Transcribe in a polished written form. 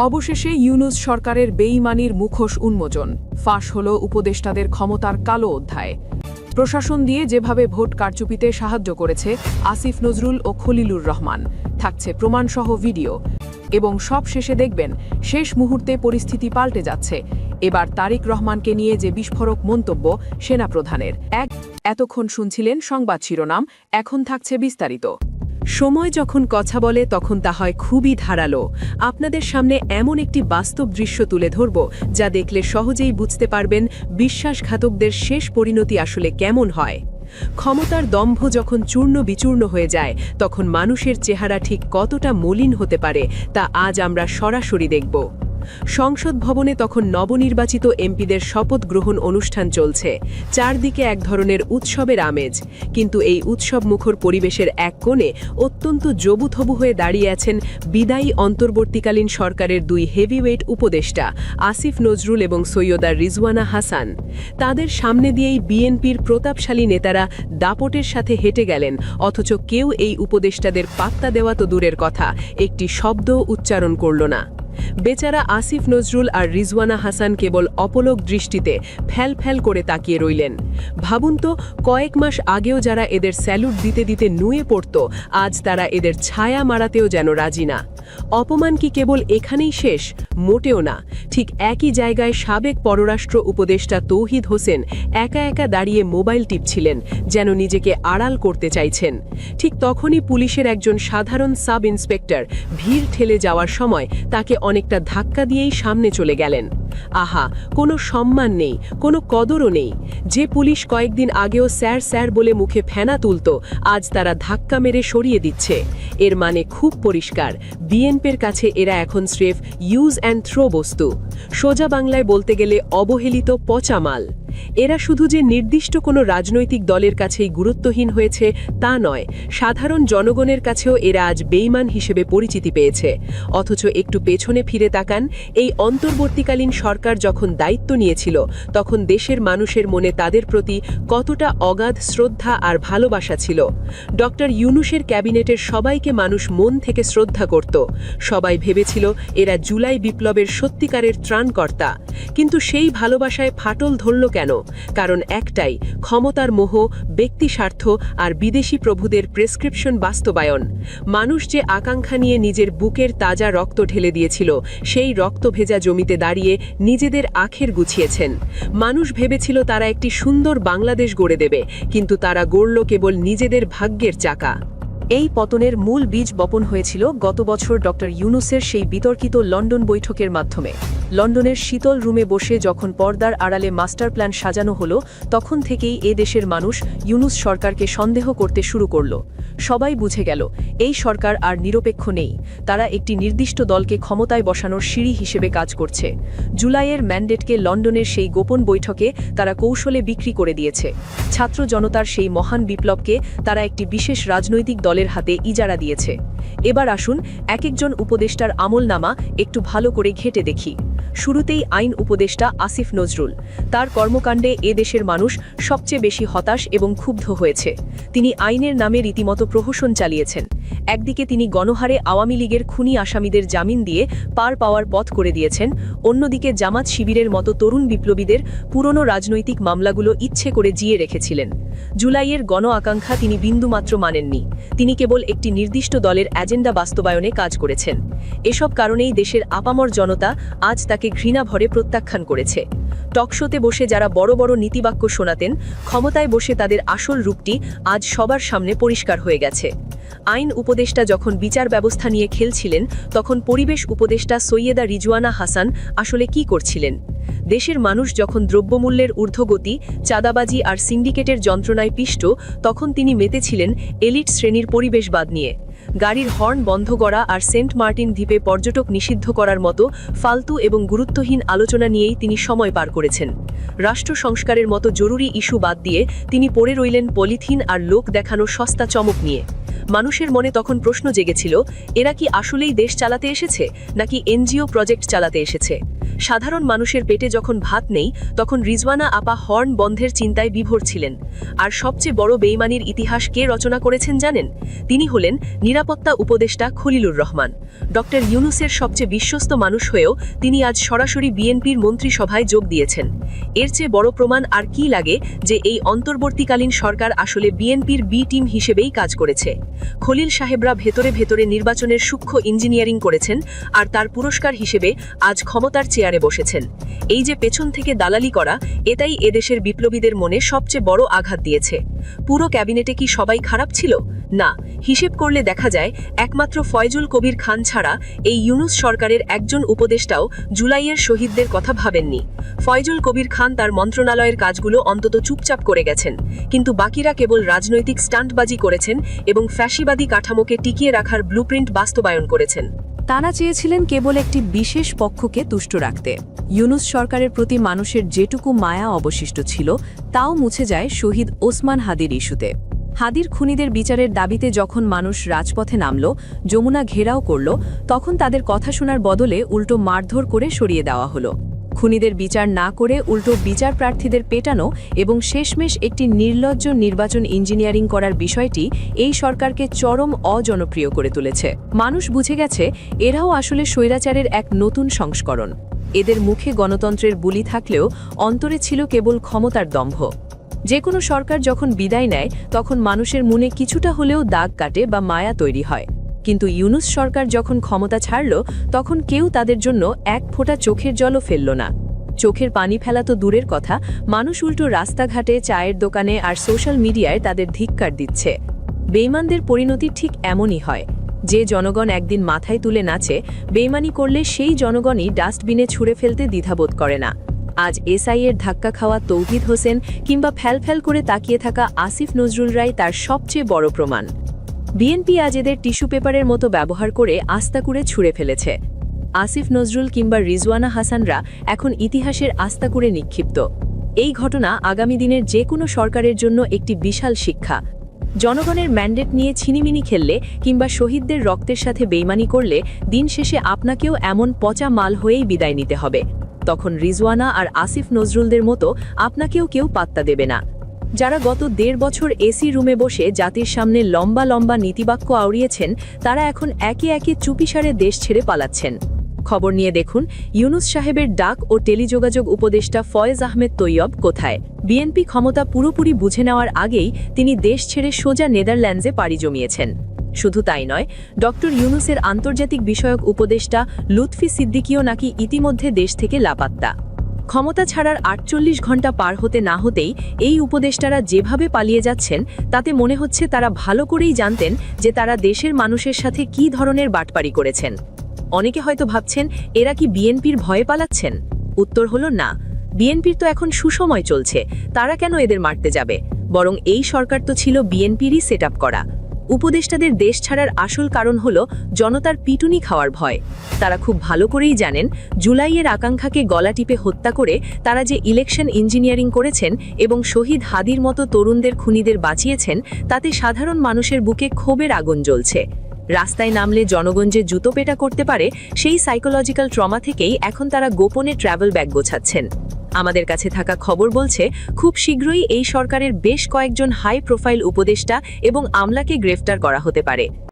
অবশেষে ইউনূস সরকারের বেইমানির মুখোশ উন্মোচন, ফাঁস হল উপদেষ্টাদের ক্ষমতার কালো অধ্যায়। প্রশাসন দিয়ে যেভাবে ভোট কারচুপিতে সাহায্য করেছে আসিফ নজরুল ও খলিলুর রহমান, থাকছে প্রমাণসহ ভিডিও। এবং সব শেষে দেখবেন শেষ মুহূর্তে পরিস্থিতি পাল্টে যাচ্ছে। এবার তারেক রহমানকে নিয়ে যে বিস্ফোরক মন্তব্য সেনাপ্রধানের। এতক্ষণ শুনছিলেন সংবাদ শিরোনাম, এখন থাকছে বিস্তারিত। সময় যখন কথা বলে তখন তা হয় খুবই ধারালো। আপনাদের সামনে এমন একটি বাস্তব দৃশ্য তুলে ধরব যা দেখলে সহজেই বুঝতে পারবেন বিশ্বাসঘাতকদের শেষ পরিণতি আসলে কেমন হয়। ক্ষমতার দম্ভ যখন চূর্ণ বিচূর্ণ হয়ে যায় তখন মানুষের চেহারা ঠিক কতটা মলিন হতে পারে তা আজ আমরা সরাসরি দেখব। সংসদ ভবনে তখন নবনির্বাচিত এমপিদের শপথ গ্রহণ অনুষ্ঠান চলছে, চারদিকে এক ধরনের উৎসবের আমেজ। কিন্তু এই উৎসবমুখর পরিবেশের এক কোণে অত্যন্ত জবুথবু হয়ে দাঁড়িয়ে আছেন বিদায়ী অন্তর্বর্তীকালীন সরকারের দুই হেভিওয়েট উপদেষ্টা আসিফ নজরুল এবং সৈয়দা রিজওয়ানা হাসান। তাদের সামনে দিয়েই বিএনপির প্রতাপশালী নেতারা দাপটের সাথে হেঁটে গেলেন, অথচ কেউ এই উপদেষ্টাদের পাত্তা দেওয়া তো দূরের কথা, একটি শব্দ উচ্চারণ করল না। বেচারা আসিফ নজরুল আর রিজওয়ানা হাসান কেবল অপলক দৃষ্টিতে ফ্যাল ফ্যাল করে তাকিয়ে রইলেন। ভাবুন তো, কয়েক মাস আগেও যারা এদের স্যালুট দিতে দিতে নুয়ে পড়ত, আজ তারা এদের ছায়া মারাতেও যেন রাজি না। অপমান কি কেবল এখানেই শেষ? মোটেও না। ঠিক একই জায়গায় সাবেক পররাষ্ট্র উপদেষ্টা তৌহিদ হোসেন একা একা দাঁড়িয়ে মোবাইল টিপছিলেন, যেন নিজেকে আড়াল করতে চাইছেন। ঠিক তখনই পুলিশের একজন সাধারণ সাব ইন্সপেক্টর ভিড় ঠেলে যাওয়ার সময় তাকে অনেকটা ধাক্কা দিয়েই সামনে চলে গেলেন। আহা, কোনো সম্মান নেই, কোনো কদরও নেই। যে পুলিশ কয়েকদিন আগেও স্যার স্যার বলে মুখে ফেনা তুলত, আজ তারা ধাক্কা মেরে সরিয়ে দিচ্ছে। এর মানে খুব পরিষ্কার, বিএনপির কাছে এরা এখন স্রেফ ইউজ অ্যান্ড থ্রো বস্তু। সোজা বাংলায় বলতে গেলে অবহেলিত পচা মাল। এরা শুধু যে নির্দিষ্ট কোনো রাজনৈতিক দলের কাছেই গুরুত্বহীন হয়েছে তা নয়, সাধারণ জনগণের কাছেও এরা আজ বেইমান হিসেবে পরিচিতি পেয়েছে। অথচ একটু পেছনে ফিরে তাকান, এই অন্তর্বর্তীকালীন সরকার যখন দায়িত্ব নিয়েছিল তখন দেশের মানুষের মনে তাদের প্রতি কতটা অগাধ শ্রদ্ধা আর ভালোবাসা ছিল। ডক্টর ইউনূসের ক্যাবিনেটের সবাইকে মানুষ মন থেকে শ্রদ্ধা করত। সবাই ভেবেছিল এরা জুলাই বিপ্লবের সত্যিকারের ত্রাণকর্তা। কিন্তু সেই ভালোবাসায় ফাটল ধরল কেন? কারণ একটাই, ক্ষমতার মোহ, ব্যক্তি স্বার্থ আর বিদেশি প্রভুদের প্রেসক্রিপশন বাস্তবায়ন। মানুষ যে আকাঙ্ক্ষা নিয়ে নিজের বুকের তাজা রক্ত ঢেলে দিয়েছিল, সেই রক্ত ভেজা জমিতে দাঁড়িয়ে নিজেদের আখের গুছিয়েছেন। মানুষ ভেবেছিল তারা একটি সুন্দর বাংলাদেশ গড়ে দেবে, কিন্তু তারা গড়ল কেবল নিজেদের ভাগ্যের চাকা। এই পতনের মূল বীজ বপন হয়েছিল গত বছর ডক্টর ইউনূসের সেই বিতর্কিত লন্ডন বৈঠকের মাধ্যমে। লন্ডনের শীতল রুমে বসে যখন পর্দার আড়ালে মাস্টার প্ল্যান সাজানো হলো, তখন থেকেই এ দেশের মানুষ ইউনূস সরকারকে সন্দেহ করতে শুরু করল। সবাই বুঝে গেল এই সরকার আর নিরপেক্ষ নেই, তারা একটি নির্দিষ্ট দলকে ক্ষমতায় বসানোর সিঁড়ি হিসেবে কাজ করছে। জুলাইয়ের ম্যান্ডেটকে লন্ডনের সেই গোপন বৈঠকে তারা কৌশলে বিক্রি করে দিয়েছে। ছাত্র জনতার সেই মহান বিপ্লবকে তারা একটি বিশেষ রাজনৈতিক দলের হাতে ইজারা দিয়েছে। এবার আসুন এক একজন উপদেষ্টার আমলনামা একটু ভালো করে ঘেঁটে দেখি। শুরুতেই আইন উপদেষ্টা আসিফ নজরুল। তার কর্মকাণ্ডে এ দেশের মানুষ সবচেয়ে বেশি হতাশ এবং ক্ষুব্ধ হয়েছে। তিনি আইনের নামে রীতিমতো প্রহসন চালিয়েছেন। একদিকে তিনি গণহারে আওয়ামী লীগের খুনি আসামিদের জামিন দিয়ে পার পাওয়ার পথ করে দিয়েছেন, অন্যদিকে জামাত শিবিরের মতো তরুণ বিপ্লবীদের পুরনো রাজনৈতিক মামলাগুলো ইচ্ছে করে জিয়ে রেখেছিলেন। জুলাইয়ের গণ আকাঙ্ক্ষা তিনি বিন্দুমাত্র মানেননি। তিনি কেবল একটি নির্দিষ্ট দলের এজেন্ডা বাস্তবায়নে কাজ করেছেন। এসব কারণেই দেশের আপামর জনতা আজ তাকে ঘৃণা ভরে প্রত্যাখ্যান করেছে। টকশোতে বসে যারা বড় বড় নীতিবাক্য শোনাতেন, ক্ষমতায় বসে তাদের আসল রূপটি আজ সবার সামনে পরিষ্কার হয়ে গেছে। আইন উপদেষ্টা যখন বিচার ব্যবস্থা নিয়ে খেলছিলেন, তখন পরিবেশ উপদেষ্টা সৈয়দা রিজওয়ানা হাসান আসলে কি করছিলেন? দেশের মানুষ যখন দ্রব্যমূল্যের ঊর্ধ্বগতি, চাঁদাবাজি আর সিন্ডিকেটের যন্ত্রণায় পিষ্ট, তখন তিনি মেতেছিলেন এলিট শ্রেণীর পরিবেশবাদ নিয়ে। গাড়ির হর্ন বন্ধ করা আর সেন্ট মার্টিন দ্বীপে পর্যটক নিষিদ্ধ করার মতো ফালতু এবং গুরুত্বহীন আলোচনা নিয়েই তিনি সময় পার করেছেন। রাষ্ট্র সংস্কারের মতো জরুরি ইস্যু বাদ দিয়ে তিনি পড়ে রইলেন পলিথিন আর লোক দেখানো সস্তা চমক নিয়ে। মানুষের মনে তখন প্রশ্ন জেগেছিল, এরা কি আসলেই দেশ চালাতে এসেছে নাকি এনজিও প্রজেক্ট চালাতে এসেছে? সাধারণ মানুষের পেটে যখন ভাত নেই তখন রিজওয়ানা আপা হর্ন বন্ধের চিন্তায় বিভোর ছিলেন। আর সবচেয়ে বড় বেইমানির ইতিহাস কে রচনা করেছেন জানেন? তিনি হলেন নিরাপত্তা উপদেষ্টা খলিলুর রহমান। ডক্টর ইউনূসের সবচেয়ে বিশ্বস্ত মানুষ হয়েও তিনি আজ সরাসরি বিএনপির মন্ত্রিসভায় যোগ দিয়েছেন। এর চেয়ে বড় প্রমাণ আর কি লাগে যে এই অন্তর্বর্তীকালীন সরকার আসলে বিএনপির বি টিম হিসেবেই কাজ করেছে। খলিল সাহেবরা ভেতরে ভেতরে নির্বাচনের সূক্ষ্ম ইঞ্জিনিয়ারিং করেছেন, আর তার পুরস্কার হিসেবে আজ ক্ষমতার চেয়ারে বসেছেন। এই যে পেছন থেকে দালালি করা, এটাই এদেশের বিপ্লবীদের মনে সবচেয়ে বড় আঘাত দিয়েছে। পুরো ক্যাবিনেটে কি সবাই খারাপ ছিল? না, হিসেব করলে দেখা যায় একমাত্র ফয়জুল কবির খান ছাড়া এই ইউনূস সরকারের একজন উপদেষ্টাও জুলাইয়ের শহীদদের কথা ভাবেননি। ফয়জুল কবির খান তার মন্ত্রণালয়ের কাজগুলো অন্তত চুপচাপ করে গেছেন, কিন্তু বাকিরা কেবল রাজনৈতিক স্টান্টবাজি করেছেন এবং ফ্যাসিবাদী কাঠামোকে টিকিয়ে রাখার ব্লুপ্রিন্ট বাস্তবায়ন করেছেন। তারা চেয়েছিলেন কেবল একটি বিশেষ পক্ষকে তুষ্ট রাখতে। ইউনূস সরকারের প্রতি মানুষের যেটুকু মায়া অবশিষ্ট ছিল তাও মুছে যায় শহীদ ওসমান হাদির ইস্যুতে। হাদির খুনিদের বিচারের দাবিতে যখন মানুষ রাজপথে নামল, যমুনা ঘেরাও করল, তখন তাদের কথা শোনার বদলে উল্টো মারধর করে সরিয়ে দেওয়া হলো। খুনিদের বিচার না করে উল্টো বিচার প্রার্থীদের পেটানো এবং শেষমেশ একটি নির্লজ্জ নির্বাচন ইঞ্জিনিয়ারিং করার বিষয়টি এই সরকারকে চরম অজনপ্রিয় করে তুলেছে। মানুষ বুঝে গেছে এরাও আসলে স্বৈরাচারের এক নতুন সংস্করণ। এদের মুখে গণতন্ত্রের বুলি থাকলেও অন্তরে ছিল কেবল ক্ষমতার দম্ভ। যে কোনো সরকার যখন বিদায় নেয় তখন মানুষের মনে কিছুটা হলেও দাগ কাটে বা মায়া তৈরি হয়, কিন্তু ইউনূস সরকার যখন ক্ষমতা ছাড়ল তখন কেউ তাদের জন্য এক ফোঁটা চোখের জলও ফেলল না। চোখের পানি ফেলা তো দূরের কথা, মানুষ উল্টো রাস্তাঘাটে, চায়ের দোকানে আর সোশ্যাল মিডিয়ায় তাদের ধিক্কার দিচ্ছে। বেইমানদের পরিণতি ঠিক এমনই হয়। যে জনগণ একদিন মাথায় তুলে নাচে, বেইমানি করলে সেই জনগণই ডাস্টবিনে ছুঁড়ে ফেলতে দ্বিধাবোধ করে না। আজ এসআইয়ের ধাক্কা খাওয়া তৌহিদ হোসেন কিংবা ফ্যালফ্যাল করে তাকিয়ে থাকা আসিফ নজরুল রায় তার সবচেয়ে বড় প্রমাণ। বিএনপি আজ এদের টিস্যু পেপারের মতো ব্যবহার করে আস্তাকুড়ে ছুঁড়ে ফেলেছে। আসিফ নজরুল কিংবা রিজওয়ানা হাসানরা এখন ইতিহাসের আস্তাকুড়ে নিক্ষিপ্ত। এই ঘটনা আগামী দিনের যে কোনো সরকারের জন্য একটি বিশাল শিক্ষা। জনগণের ম্যান্ডেট নিয়ে ছিনিমিনি খেললে কিংবা শহীদদের রক্তের সাথে বেইমানি করলে দিন শেষে আপনাকেও এমন পচা মাল হয়েই বিদায় নিতে হবে। তখন রিজওয়ানা আর আসিফ নজরুলদের মতো আপনাকেও কেউ পাত্তা দেবে না। যারা গত ১.৫ বছর এসি রুমে বসে জাতির সামনে লম্বা লম্বা নীতিবাক্য আওড়িয়েছেন, তারা এখন একে একে চুপিসারে দেশ ছেড়ে পালাচ্ছেন। খবর নিয়ে দেখুন ইউনূস সাহেবের ডাক ও টেলিযোগাযোগ উপদেষ্টা ফয়েজ আহমেদ তৈয়ব কোথায়। বিএনপি ক্ষমতা পুরোপুরি বুঝে নেওয়ার আগেই তিনি দেশ ছেড়ে সোজা নেদারল্যান্ডসে পাড়ি জমিয়েছেন। শুধু তাই নয়, ডক্টর ইউনূসের আন্তর্জাতিক বিষয়ক উপদেষ্টা লুৎফি সিদ্দিকীও নাকি ইতিমধ্যে দেশ থেকে লাপাত্তা। ক্ষমতা ছাড়ার ৪৮ ঘণ্টা পার হতে না হতেই এই উপদেষ্টারা যেভাবে পালিয়ে যাচ্ছেন তাতে মনে হচ্ছে তারা ভালো করেই জানতেন যে তারা দেশের মানুষের সাথে কী ধরনের বাটপারি করেছেন। অনেকে হয়তো ভাবছেন এরা কি বিএনপির ভয়ে পালাচ্ছেন? উত্তর হলো না, বিএনপির তো এখন সুসময় চলছে, তারা কেন এদের মারতে যাবে? বরং এই সরকার তো ছিল বিএনপিরই সেট আপ করা। উপদেষ্টাদের দেশ ছাড়ার আসল কারণ হলো জনতার পিটুনি খাওয়ার ভয়। তারা খুব ভালো করেই জানেন জুলাইয়ের আকাঙ্ক্ষাকে গলা টিপে হত্যা করে তারা যে ইলেকশন ইঞ্জিনিয়ারিং করেছেন এবং শহীদ হাদির মতো তরুণদের খুনিদের বাঁচিয়েছেন, তাতে সাধারণ মানুষের বুকে ক্ষোভের আগুন জ্বলছে। রাস্তায় নামলে জনগণ যে জুতো পেটা করতে পারে, সেই সাইকোলজিক্যাল ট্রমা থেকেই এখন তারা গোপনে ট্রাভেল ব্যাগ গোছাচ্ছেন। আমাদের কাছে থাকা খবর বলছে খুব শীঘ্রই এই সরকারের বেশ কয়েকজন হাই প্রোফাইল উপদেষ্টা এবং আমলাকে গ্রেফতার করা হতে পারে।